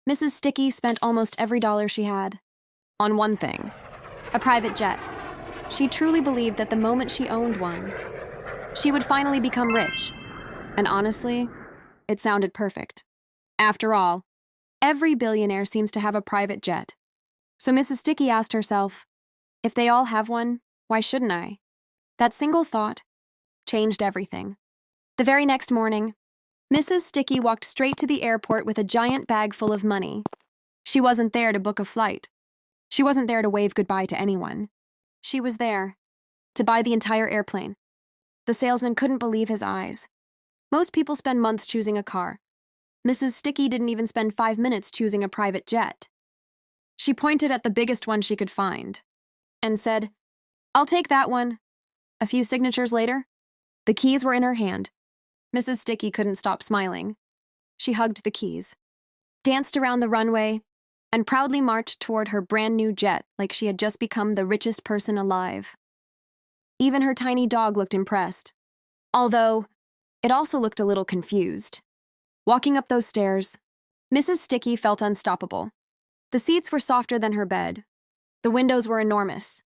Mrs. Sticky spent almost every dollar she had on one thing, a private jet. She truly believed that the moment she owned one, she would finally become rich. And honestly, it sounded perfect. After all, every billionaire seems to have a private jet. So Mrs. Sticky asked herself, if they all have one, why shouldn't I? That single thought changed everything. The very next morning, Mrs. Sticky walked straight to the airport with a giant bag full of money. She wasn't there to book a flight. She wasn't there to wave goodbye to anyone. She was there to buy the entire airplane. The salesman couldn't believe his eyes. Most people spend months choosing a car. Mrs. Sticky didn't even spend 5 minutes choosing a private jet. She pointed at the biggest one she could find and said, "I'll take that one." A few signatures later, the keys were in her hand. Mrs. Sticky couldn't stop smiling. She hugged the keys, danced around the runway, and proudly marched toward her brand new jet like she had just become the richest person alive. Even her tiny dog looked impressed, although it also looked a little confused. Walking up those stairs, Mrs. Sticky felt unstoppable. The seats were softer than her bed. The windows were enormous.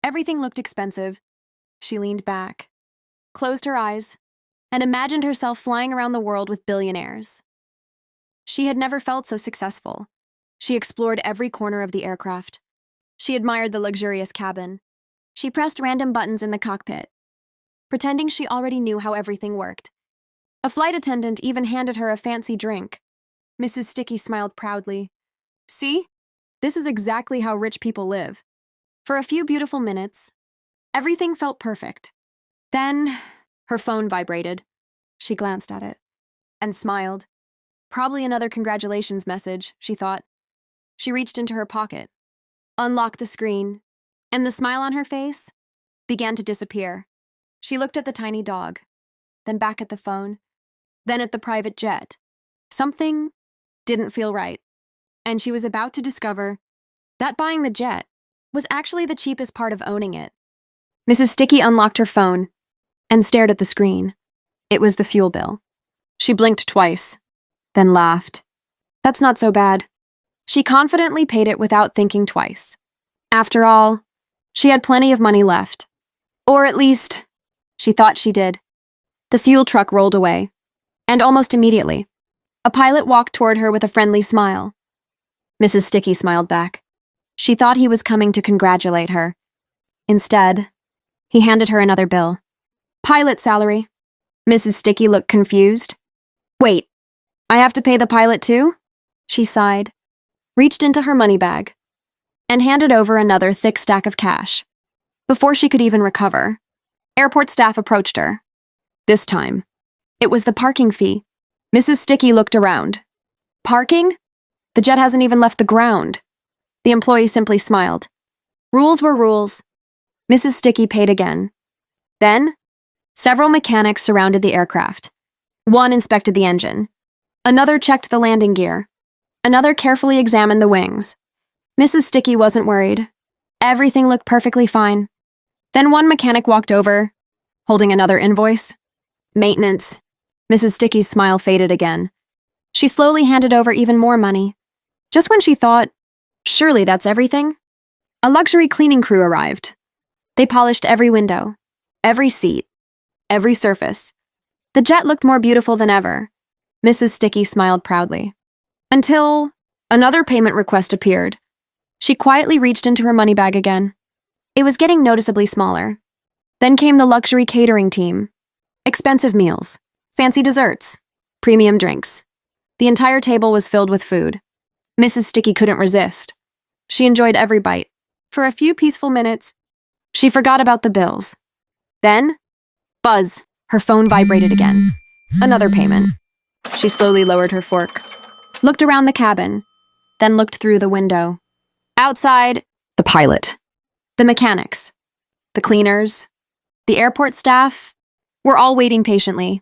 Everything looked expensive. She leaned back, closed her eyes, and imagined herself flying around the world with billionaires. She had never felt so successful. She explored every corner of the aircraft. She admired the luxurious cabin. She pressed random buttons in the cockpit, pretending she already knew how everything worked. A flight attendant even handed her a fancy drink. Mrs. Sticky smiled proudly. See? This is exactly how rich people live. For a few beautiful minutes, everything felt perfect. Then, her phone vibrated. She glanced at it and smiled. Probably another congratulations message, she thought. She reached into her pocket, unlocked the screen, and the smile on her face began to disappear. She looked at the tiny dog, then back at the phone, then at the private jet. Something didn't feel right, and she was about to discover that buying the jet was actually the cheapest part of owning it. Mrs. Sticky unlocked her phone and stared at the screen. It was the fuel bill. She blinked twice, then laughed. That's not so bad. She confidently paid it without thinking twice. After all, she had plenty of money left. Or at least, she thought she did. The fuel truck rolled away, and almost immediately, a pilot walked toward her with a friendly smile. Mrs. Sticky smiled back. She thought he was coming to congratulate her. Instead, he handed her another bill. Pilot salary. Mrs. Sticky looked confused. Wait, I have to pay the pilot too? She sighed, reached into her money bag, and handed over another thick stack of cash. Before she could even recover, airport staff approached her. This time, it was the parking fee. Mrs. Sticky looked around. Parking? The jet hasn't even left the ground. The employee simply smiled. Rules were rules. Mrs. Sticky paid again. Then, several mechanics surrounded the aircraft. One inspected the engine. Another checked the landing gear. Another carefully examined the wings. Mrs. Sticky wasn't worried. Everything looked perfectly fine. Then one mechanic walked over, holding another invoice. Maintenance. Mrs. Sticky's smile faded again. She slowly handed over even more money. Just when she thought, surely that's everything, a luxury cleaning crew arrived. They polished every window, every seat, every surface. The jet looked more beautiful than ever. Mrs. Sticky smiled proudly. Until another payment request appeared. She quietly reached into her money bag again. It was getting noticeably smaller. Then came the luxury catering team. Expensive meals, fancy desserts, premium drinks. The entire table was filled with food. Mrs. Sticky couldn't resist. She enjoyed every bite. For a few peaceful minutes, she forgot about the bills. Then, buzz, her phone vibrated again. Another payment. She slowly lowered her fork, looked around the cabin, then looked through the window. Outside, the pilot, the mechanics, the cleaners, the airport staff were all waiting patiently,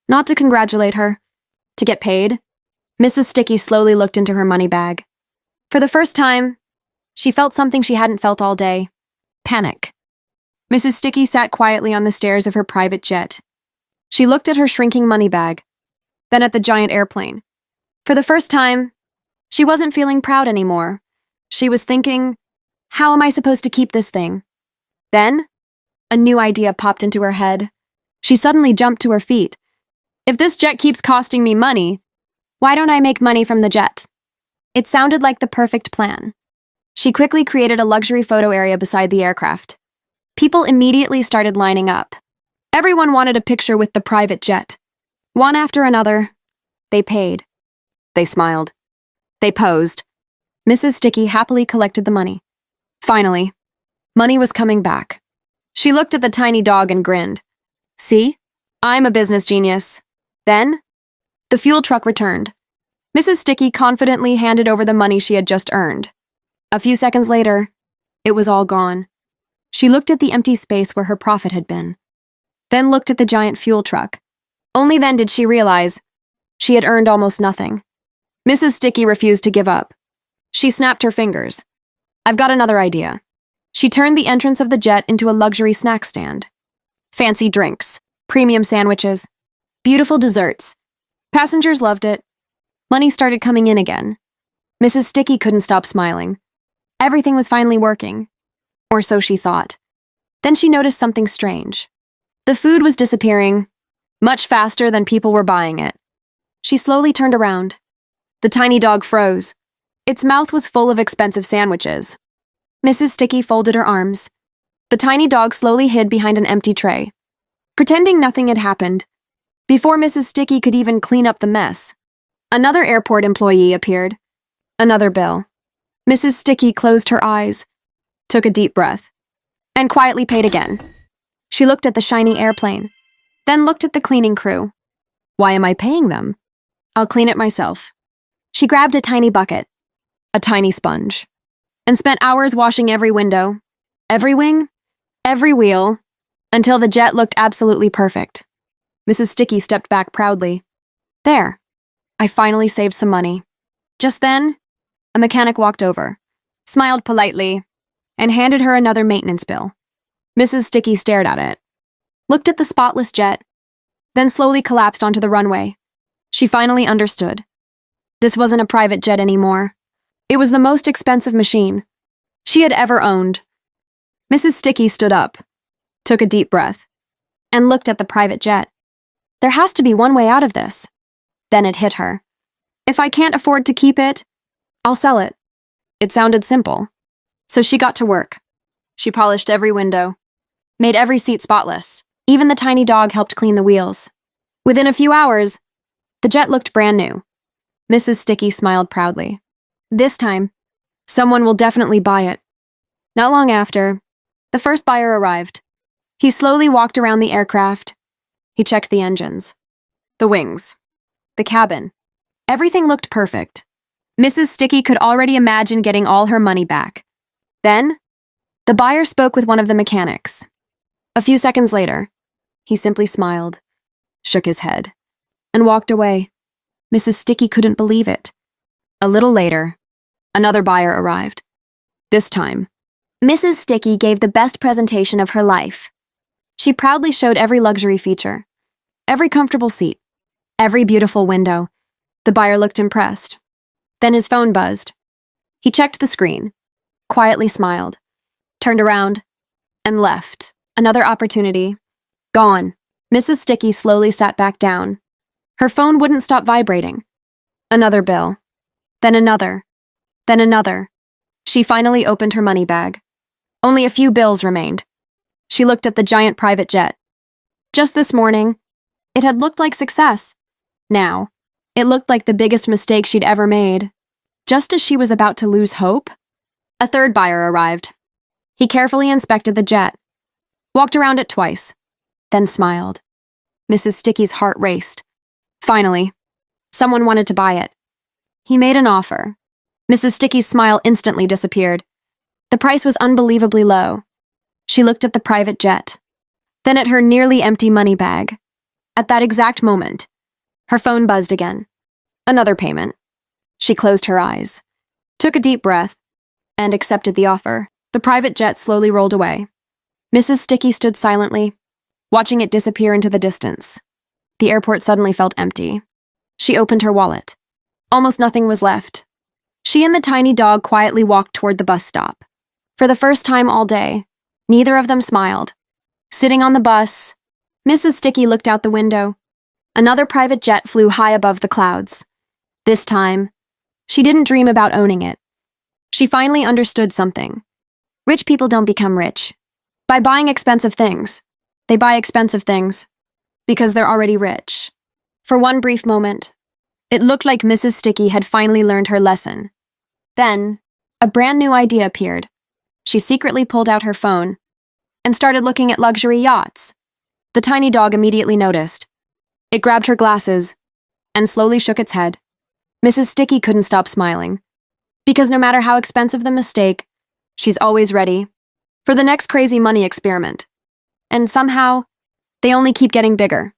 not to congratulate her, to get paid. Mrs. Sticky slowly looked into her money bag. For the first time, she felt something she hadn't felt all day. Panic. Mrs. Sticky sat quietly on the stairs of her private jet. She looked at her shrinking money bag, then at the giant airplane. For the first time, She wasn't feeling proud anymore. She was thinking, how am I supposed to keep this thing? Then, a new idea popped into her head. She suddenly jumped to her feet. If this jet keeps costing me money, why don't I make money from the jet? It sounded like the perfect plan. She quickly created a luxury photo area beside the aircraft. People immediately started lining up. Everyone wanted a picture with the private jet. One after another, they paid. They smiled. They posed. Mrs. Sticky happily collected the money. Finally, money was coming back. She looked at the tiny dog and grinned. See? I'm a business genius. Then, the fuel truck returned. Mrs. Sticky confidently handed over the money she had just earned. A few seconds later, it was all gone. She looked at the empty space where her profit had been, then looked at the giant fuel truck. Only then did she realize she had earned almost nothing. Mrs. Sticky refused to give up. She snapped her fingers. I've got another idea. She turned the entrance of the jet into a luxury snack stand. Fancy drinks, premium sandwiches, beautiful desserts. Passengers loved it. Money started coming in again. Mrs. Sticky couldn't stop smiling. Everything was finally working. Or so she thought. Then she noticed something strange. The food was disappearing, much faster than people were buying it. She slowly turned around. The tiny dog froze. Its mouth was full of expensive sandwiches. Mrs. Sticky folded her arms. The tiny dog slowly hid behind an empty tray, pretending nothing had happened. Before Mrs. Sticky could even clean up the mess, another airport employee appeared. Another bill. Mrs. Sticky closed her eyes, took a deep breath, and quietly paid again. She looked at the shiny airplane, then looked at the cleaning crew. Why am I paying them? I'll clean it myself. She grabbed a tiny bucket, a tiny sponge, and spent hours washing every window, every wing, every wheel, until the jet looked absolutely perfect. Mrs. Sticky stepped back proudly. There, I finally saved some money. Just then, a mechanic walked over, smiled politely, and handed her another maintenance bill. Mrs. Sticky stared at it, looked at the spotless jet, then slowly collapsed onto the runway. She finally understood. This wasn't a private jet anymore. It was the most expensive machine she had ever owned. Mrs. Sticky stood up, took a deep breath, and looked at the private jet. There has to be one way out of this. Then it hit her. If I can't afford to keep it, I'll sell it. It sounded simple. So she got to work. She polished every window, made every seat spotless. Even the tiny dog helped clean the wheels. Within a few hours, the jet looked brand new. Mrs. Sticky smiled proudly. This time, someone will definitely buy it. Not long after, the first buyer arrived. He slowly walked around the aircraft. He checked the engines, the wings, the cabin. Everything looked perfect. Mrs. Sticky could already imagine getting all her money back. Then, the buyer spoke with one of the mechanics. A few seconds later, he simply smiled, shook his head, and walked away. Mrs. Sticky couldn't believe it. A little later, another buyer arrived. This time, Mrs. Sticky gave the best presentation of her life. She proudly showed every luxury feature, every comfortable seat, every beautiful window. The buyer looked impressed. Then his phone buzzed. He checked the screen, quietly smiled, turned around, and left. Another opportunity. Gone. Mrs. Sticky slowly sat back down. Her phone wouldn't stop vibrating. Another bill. Then another. Then another. She finally opened her money bag. Only a few bills remained. She looked at the giant private jet. Just this morning, it had looked like success. Now, it looked like the biggest mistake she'd ever made. Just as she was about to lose hope, a third buyer arrived. He carefully inspected the jet, walked around it twice, then smiled. Mrs. Sticky's heart raced. Finally, someone wanted to buy it. He made an offer. Mrs. Sticky's smile instantly disappeared. The price was unbelievably low. She looked at the private jet, then at her nearly empty money bag. At that exact moment, her phone buzzed again. Another payment. She closed her eyes, took a deep breath, and accepted the offer. The private jet slowly rolled away. Mrs. Sticky stood silently, watching it disappear into the distance. The airport suddenly felt empty. She opened her wallet. Almost nothing was left. She and the tiny dog quietly walked toward the bus stop. For the first time all day, neither of them smiled. Sitting on the bus, Mrs. Sticky looked out the window. Another private jet flew high above the clouds. This time, she didn't dream about owning it. She finally understood something. Rich people don't become rich by buying expensive things. They buy expensive things because they're already rich. For one brief moment, it looked like Mrs. Sticky had finally learned her lesson. Then, a brand new idea appeared. She secretly pulled out her phone and started looking at luxury yachts. The tiny dog immediately noticed. It grabbed her glasses and slowly shook its head. Mrs. Sticky couldn't stop smiling, because no matter how expensive the mistake, she's always ready for the next crazy money experiment. And somehow, they only keep getting bigger.